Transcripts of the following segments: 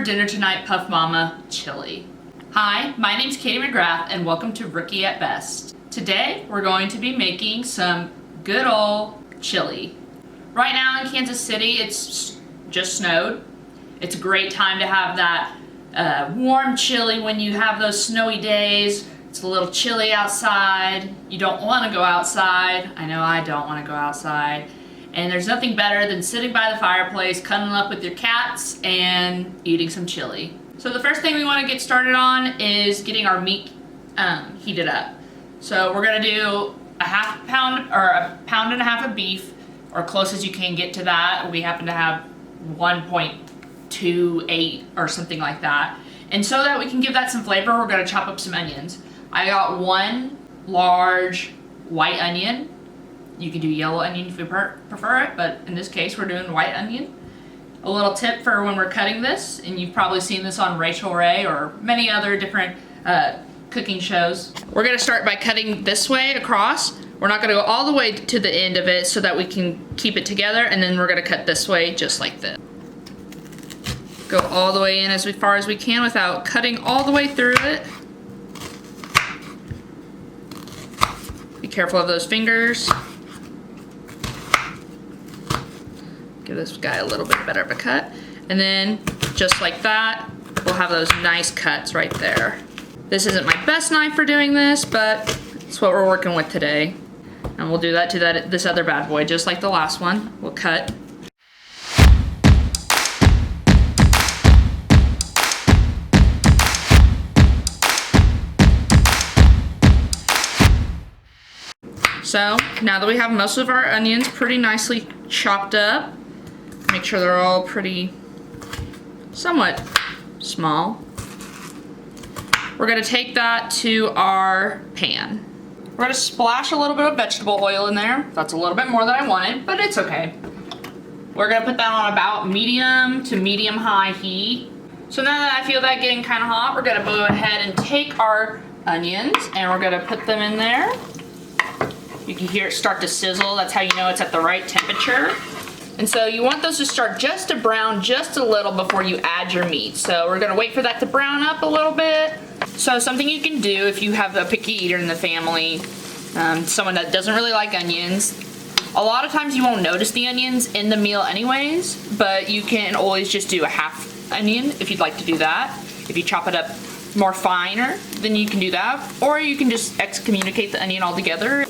dinner tonight, Puff Mama chili. Hi, my name's Katie McGrath and welcome to Rookie at Best. Today we're going to be making some good old chili. Right now in Kansas City it's just snowed. It's a great time to have that warm chili when you have those snowy days. It's a little chilly outside. You don't want to go outside. I know I don't want to go outside. And there's nothing better than sitting by the fireplace, cuddling up with your cats, and eating some chili. So the first thing we want to get started on is getting our meat heated up. So we're going to do a half pound or a pound and a half of beef, or close as you can get to that. We happen to have 1.28 or something like that. And so that we can give that some flavor, we're going to chop up some onions. I got one large white onion. You can do yellow onion if you prefer it, but in this case we're doing white onion. A little tip for when we're cutting this, and you've probably seen this on Rachel Ray or many other different cooking shows. We're going to start by cutting this way across. We're not going to go all the way to the end of it so that we can keep it together, and then we're going to cut this way just like this. Go all the way in as far as we can without cutting all the way through it. Be careful of those fingers. Give this guy a little bit better of a cut. And then, just like that, we'll have those nice cuts right there. This isn't my best knife for doing this, but it's what we're working with today. And we'll do that to this other bad boy, just like the last one. We'll cut. So, now that we have most of our onions pretty nicely chopped up, make sure they're all pretty, somewhat small. We're going to take that to our pan. We're going to splash a little bit of vegetable oil in there. That's a little bit more than I wanted, but it's okay. We're going to put that on about medium to medium high heat. So now that I feel that getting kind of hot, we're going to go ahead and take our onions and we're going to put them in there. You can hear it start to sizzle. That's how you know it's at the right temperature. And so you want those to start just to brown just a little before you add your meat. So we're gonna wait for that to brown up a little bit. So something you can do if you have a picky eater in the family, someone that doesn't really like onions, a lot of times you won't notice the onions in the meal anyways, but you can always just do a half onion if you'd like to do that. If you chop it up more finer, then you can do that. Or you can just excommunicate the onion altogether.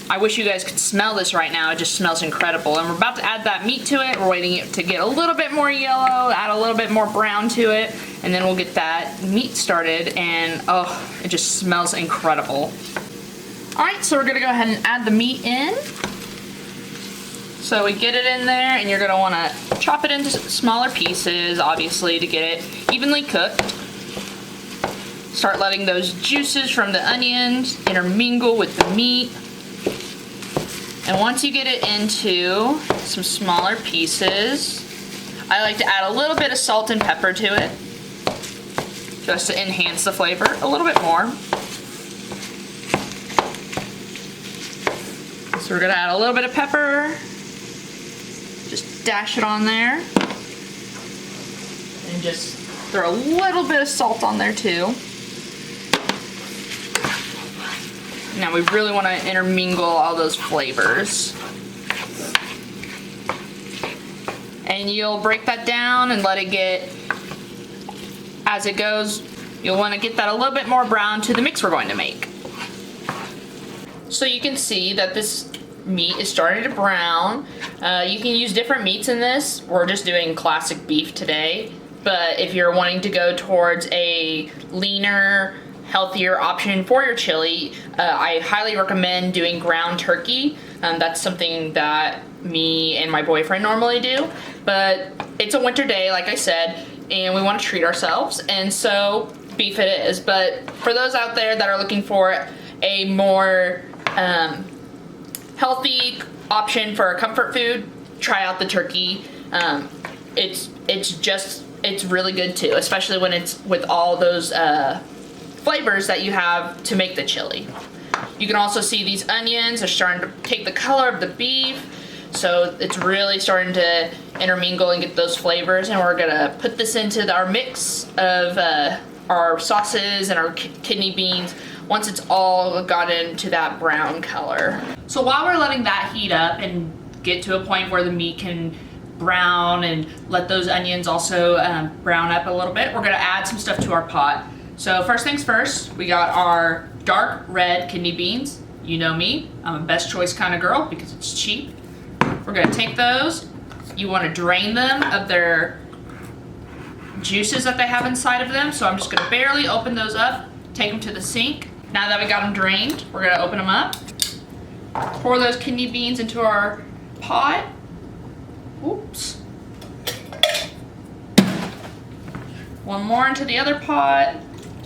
I wish you guys could smell this right now. It just smells incredible. And we're about to add that meat to it. We're waiting it to get a little bit more yellow, add a little bit more brown to it, and then we'll get that meat started, and oh, it just smells incredible. Alright, so we're gonna go ahead and add the meat in. So we get it in there, and you're gonna wanna chop it into smaller pieces, obviously, to get it evenly cooked. Start letting those juices from the onions intermingle with the meat. And once you get it into some smaller pieces, I like to add a little bit of salt and pepper to it, just to enhance the flavor a little bit more. So we're gonna add a little bit of pepper, just dash it on there, and just throw a little bit of salt on there too. Now we really want to intermingle all those flavors. And you'll break that down and let it get, as it goes, you'll want to get that a little bit more brown to the mix we're going to make. So you can see that this meat is starting to brown. You can use different meats in this. We're just doing classic beef today. But if you're wanting to go towards a leaner, healthier option for your chili, I highly recommend doing ground turkey. That's something that me and my boyfriend normally do, but it's a winter day, like I said, and we want to treat ourselves, and so beef it is. But for those out there that are looking for a more healthy option for a comfort food, try out the turkey. It's really good too, especially when it's with all those flavors that you have to make the chili. You can also see these onions are starting to take the color of the beef. So it's really starting to intermingle and get those flavors. And we're gonna put this into our mix of our sauces and our kidney beans once it's all gotten into that brown color. So while we're letting that heat up and get to a point where the meat can brown and let those onions also brown up a little bit, we're gonna add some stuff to our pot. So first things first, we got our dark red kidney beans. You know me, I'm a best choice kind of girl because it's cheap. We're gonna take those. You wanna drain them of their juices that they have inside of them. So I'm just gonna barely open those up, take them to the sink. Now that we got them drained, we're gonna open them up. Pour those kidney beans into our pot. Oops. One more into the other pot,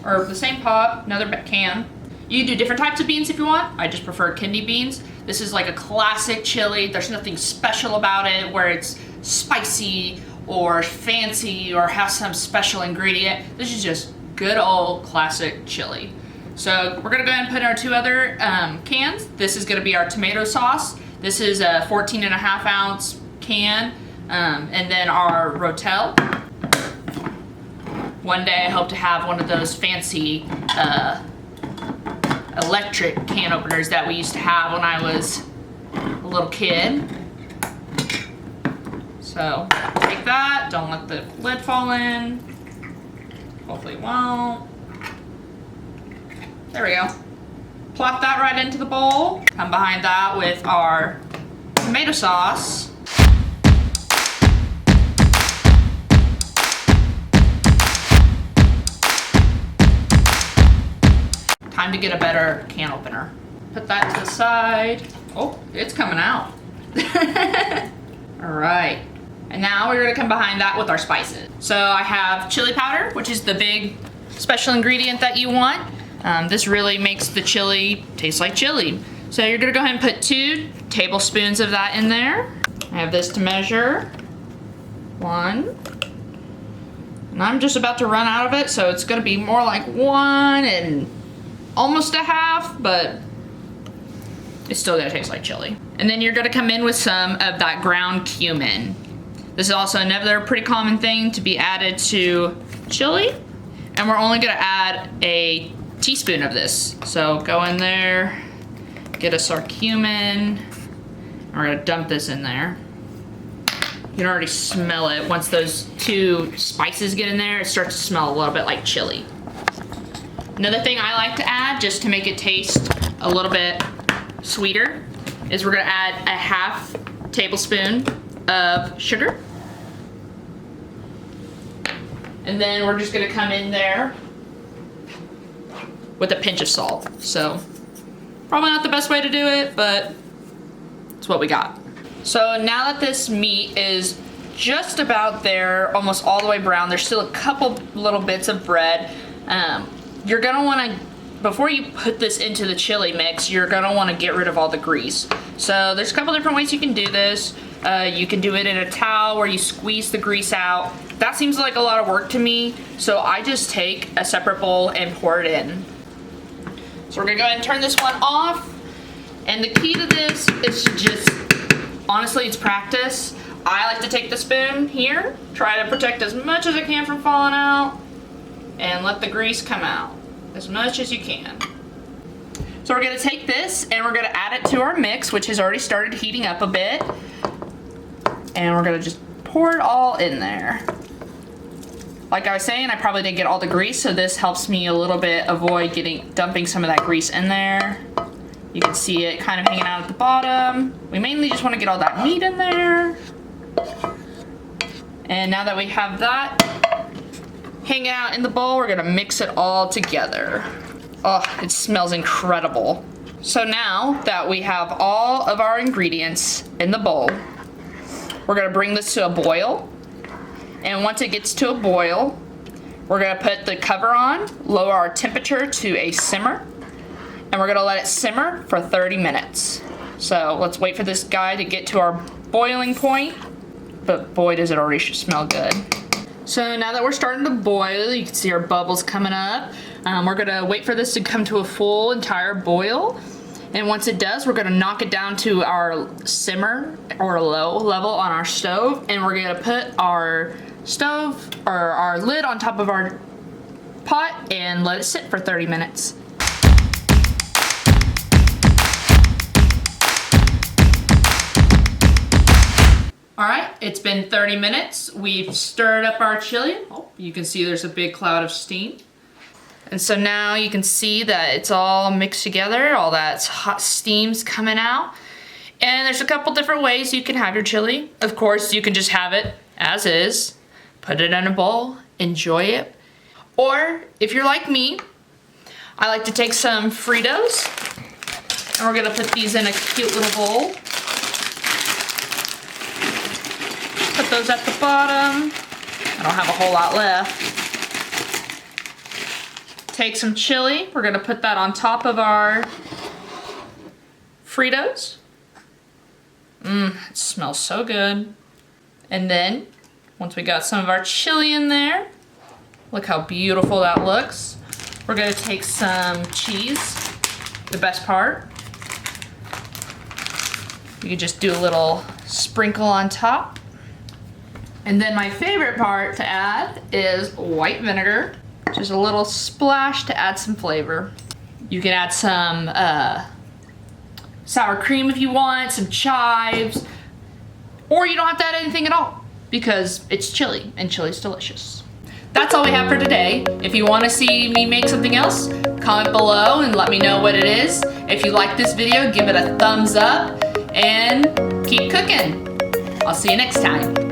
or the same pot, another can. You can do different types of beans if you want. I just prefer kidney beans. This is like a classic chili. There's nothing special about it where it's spicy or fancy or has some special ingredient. This is just good old classic chili. So we're gonna go ahead and put our two other cans. This is gonna be our tomato sauce. This is a 14.5 ounce can. And then our rotel. One day I hope to have one of those fancy electric can openers that we used to have when I was a little kid. So take that, don't let the lid fall in. Hopefully it won't. There we go. Plop that right into the bowl. Come behind that with our tomato sauce. Time to get a better can opener. Put that to the side. Oh, it's coming out. All right. And now we're gonna come behind that with our spices. So I have chili powder, which is the big special ingredient that you want. This really makes the chili taste like chili. So you're gonna go ahead and put 2 tablespoons of that in there. I have this to measure. 1. And I'm just about to run out of it, so it's gonna be more like 1 and almost a half, but it's still gonna taste like chili. And then you're gonna come in with some of that ground cumin. This is also another pretty common thing to be added to chili. And we're only gonna add a teaspoon of this. So go in there, get us our cumin, and we're gonna dump this in there. You can already smell it. Once those 2 spices get in there, it starts to smell a little bit like chili. Another thing I like to add, just to make it taste a little bit sweeter, is we're gonna add a 1/2 tablespoon of sugar. And then we're just gonna come in there with a pinch of salt. So, probably not the best way to do it, but it's what we got. So now that this meat is just about there, almost all the way brown, there's still a couple little bits of bread. You're gonna wanna, before you put this into the chili mix, you're gonna wanna get rid of all the grease. So there's a couple different ways you can do this. You can do it in a towel where you squeeze the grease out. That seems like a lot of work to me, so I just take a separate bowl and pour it in. So we're gonna go ahead and turn this one off. And the key to this is just, honestly, it's practice. I like to take the spoon here, try to protect as much as I can from falling out, and let the grease come out as much as you can. So we're gonna take this and we're gonna add it to our mix, which has already started heating up a bit. And we're gonna just pour it all in there. Like I was saying, I probably didn't get all the grease, so this helps me a little bit avoid dumping some of that grease in there. You can see it kind of hanging out at the bottom. We mainly just wanna get all that meat in there. And now that we have that hanging out in the bowl, we're gonna mix it all together. Oh, it smells incredible. So now that we have all of our ingredients in the bowl, we're gonna bring this to a boil. And once it gets to a boil, we're gonna put the cover on, lower our temperature to a simmer, and we're gonna let it simmer for 30 minutes. So let's wait for this guy to get to our boiling point, but boy does it already smell good. So now that we're starting to boil, you can see our bubbles coming up. We're gonna wait for this to come to a full entire boil. And once it does, we're gonna knock it down to our simmer or low level on our stove, and we're gonna put our stove or our lid on top of our pot and let it sit for 30 minutes. All right, it's been 30 minutes. We've stirred up our chili. Oh, you can see there's a big cloud of steam. And so now you can see that it's all mixed together, all that hot steam's coming out. And there's a couple different ways you can have your chili. Of course, you can just have it as is, put it in a bowl, enjoy it. Or if you're like me, I like to take some Fritos, and we're gonna put these in a cute little bowl. Put those at the bottom. I don't have a whole lot left. Take some chili. We're gonna put that on top of our Fritos. It smells so good. And then, once we got some of our chili in there, look how beautiful that looks. We're gonna take some cheese, the best part. You can just do a little sprinkle on top. And then my favorite part to add is white vinegar. Just a little splash to add some flavor. You can add some sour cream if you want, some chives, or you don't have to add anything at all because it's chili and chili's delicious. That's all we have for today. If you want to see me make something else, comment below and let me know what it is. If you like this video, give it a thumbs up and keep cooking. I'll see you next time.